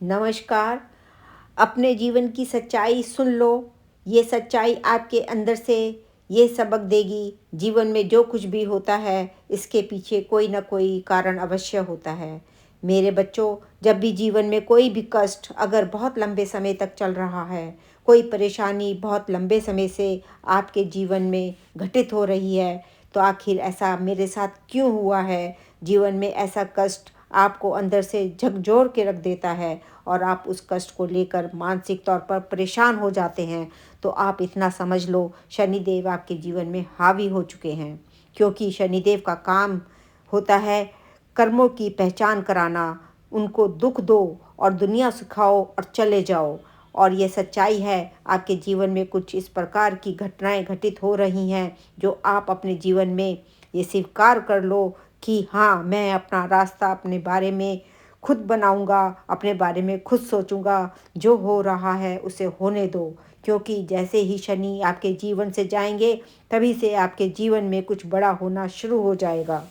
नमस्कार। अपने जीवन की सच्चाई सुन लो। ये सच्चाई आपके अंदर से ये सबक देगी, जीवन में जो कुछ भी होता है इसके पीछे कोई ना कोई कारण अवश्य होता है। मेरे बच्चों, जब भी जीवन में कोई भी कष्ट अगर बहुत लंबे समय तक चल रहा है, कोई परेशानी बहुत लंबे समय से आपके जीवन में घटित हो रही है, तो आखिर ऐसा मेरे साथ क्यों हुआ है? जीवन में ऐसा कष्ट आपको अंदर से झकझोर के रख देता है और आप उस कष्ट को लेकर मानसिक तौर पर परेशान हो जाते हैं। तो आप इतना समझ लो, शनिदेव आपके जीवन में हावी हो चुके हैं। क्योंकि शनिदेव का काम होता है कर्मों की पहचान कराना, उनको दुख दो और दुनिया सिखाओ और चले जाओ। और ये सच्चाई है, आपके जीवन में कुछ इस प्रकार की घटनाएं घटित हो रही हैं जो आप अपने जीवन में ये स्वीकार कर लो कि हाँ, मैं अपना रास्ता अपने बारे में खुद बनाऊंगा, अपने बारे में खुद सोचूंगा। जो हो रहा है उसे होने दो। क्योंकि जैसे ही शनि आपके जीवन से जाएंगे, तभी से आपके जीवन में कुछ बड़ा होना शुरू हो जाएगा।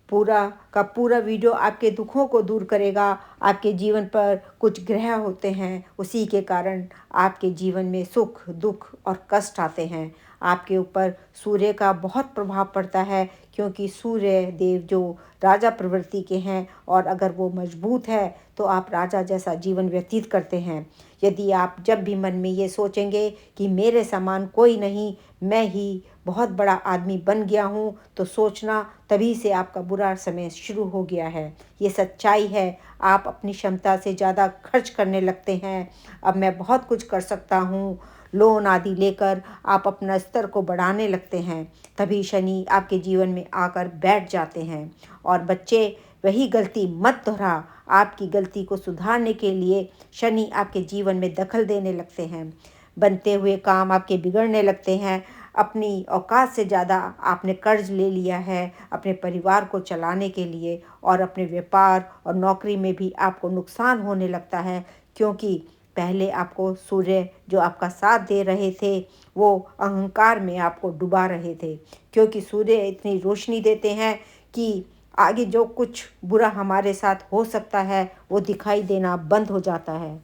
पूरा का पूरा वीडियो आपके दुखों को दूर करेगा। आपके जीवन पर कुछ ग्रह होते हैं, उसी के कारण आपके जीवन में सुख, दुख और कष्ट आते हैं। आपके ऊपर सूर्य का बहुत प्रभाव पड़ता है, क्योंकि सूर्य देव जो राजा प्रवृत्ति के हैं, और अगर वो मजबूत है तो आप राजा जैसा जीवन व्यतीत करते हैं। यदि आप जब भी मन में ये सोचेंगे कि मेरे समान कोई नहीं, मैं ही बहुत बड़ा आदमी बन गया हूँ, तो सोचना तभी से आपका बुरा समय शुरू हो गया है। ये सच्चाई है। आप अपनी क्षमता से ज़्यादा खर्च करने लगते हैं। अब मैं बहुत कुछ कर सकता हूँ, लोन आदि लेकर आप अपना स्तर को बढ़ाने लगते हैं। तभी शनि आपके जीवन में आकर बैठ जाते हैं। और बच्चे, वही गलती मत दोहरा। आपकी गलती को सुधारने के लिए शनि आपके जीवन में दखल देने लगते हैं। बनते हुए काम आपके बिगड़ने लगते हैं। अपनी औकात से ज़्यादा आपने कर्ज ले लिया है अपने परिवार को चलाने के लिए, और अपने व्यापार और नौकरी में भी आपको नुकसान होने लगता है। क्योंकि पहले आपको सूर्य जो आपका साथ दे रहे थे, वो अहंकार में आपको डुबा रहे थे। क्योंकि सूर्य इतनी रोशनी देते हैं कि आगे जो कुछ बुरा हमारे साथ हो सकता है वो दिखाई देना बंद हो जाता है।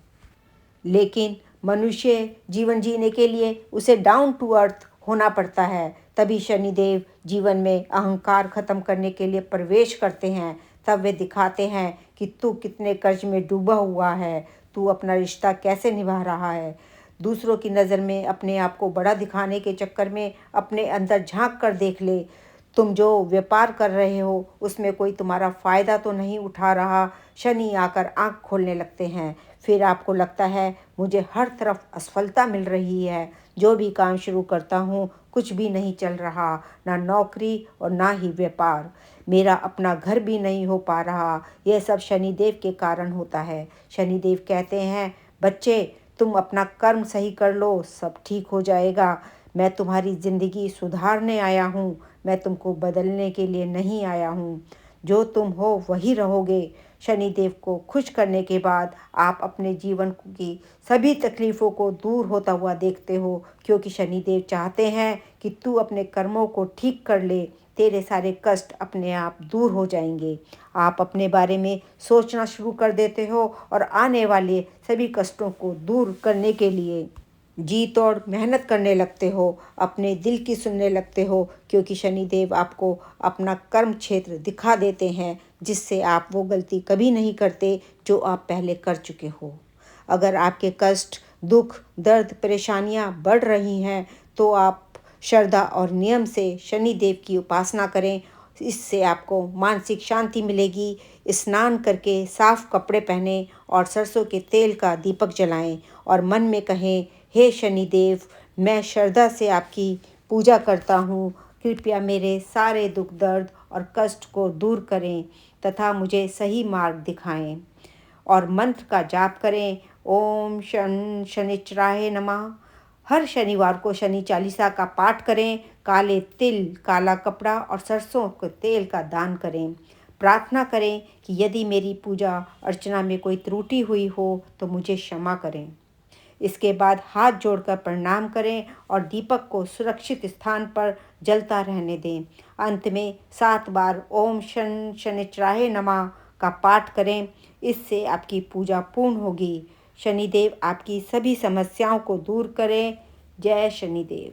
लेकिन मनुष्य जीवन जीने के लिए उसे डाउन टू अर्थ होना पड़ता है। तभी शनिदेव जीवन में अहंकार खत्म करने के लिए प्रवेश करते हैं। तब वे दिखाते हैं कि तू कितने कर्ज में डूबा हुआ है, तू अपना रिश्ता कैसे निभा रहा है। दूसरों की नज़र में अपने आप को बड़ा दिखाने के चक्कर में अपने अंदर झांक कर देख ले। तुम जो व्यापार कर रहे हो उसमें कोई तुम्हारा फ़ायदा तो नहीं उठा रहा। शनि आकर आँख खोलने लगते हैं। फिर आपको लगता है मुझे हर तरफ असफलता मिल रही है, जो भी काम शुरू करता हूँ कुछ भी नहीं चल रहा, ना नौकरी और ना ही व्यापार, मेरा अपना घर भी नहीं हो पा रहा। यह सब शनिदेव के कारण होता है। शनिदेव कहते हैं, बच्चे तुम अपना कर्म सही कर लो, सब ठीक हो जाएगा। मैं तुम्हारी ज़िंदगी सुधारने आया हूँ, मैं तुमको बदलने के लिए नहीं आया हूँ। जो तुम हो वही रहोगे। शनिदेव को खुश करने के बाद आप अपने जीवन की सभी तकलीफ़ों को दूर होता हुआ देखते हो। क्योंकि शनिदेव चाहते हैं कि तू अपने कर्मों को ठीक कर ले, तेरे सारे कष्ट अपने आप दूर हो जाएंगे। आप अपने बारे में सोचना शुरू कर देते हो और आने वाले सभी कष्टों को दूर करने के लिए जी तोड़ मेहनत करने लगते हो, अपने दिल की सुनने लगते हो। क्योंकि शनिदेव आपको अपना कर्म क्षेत्र दिखा देते हैं, जिससे आप वो गलती कभी नहीं करते जो आप पहले कर चुके हो। अगर आपके कष्ट, दुख, दर्द, परेशानियां बढ़ रही हैं, तो आप श्रद्धा और नियम से शनिदेव की उपासना करें। इससे आपको मानसिक शांति मिलेगी। स्नान करके साफ कपड़े पहनें और सरसों के तेल का दीपक जलाएं और मन में कहें, हे शनिदेव, मैं श्रद्धा से आपकी पूजा करता हूँ। कृपया मेरे सारे दुख, दर्द और कष्ट को दूर करें तथा मुझे सही मार्ग दिखाएं। और मंत्र का जाप करें, ओम शन शनिचराय नमः। हर शनिवार को शनि चालीसा का पाठ करें। काले तिल, काला कपड़ा और सरसों के तेल का दान करें। प्रार्थना करें कि यदि मेरी पूजा अर्चना में कोई त्रुटि हुई हो तो मुझे क्षमा करें। इसके बाद हाथ जोड़कर प्रणाम करें और दीपक को सुरक्षित स्थान पर जलता रहने दें। अंत में 7 बार ओम शन शनिचराय नमः का पाठ करें। इससे आपकी पूजा पूर्ण होगी। शनिदेव आपकी सभी समस्याओं को दूर करें। जय शनिदेव।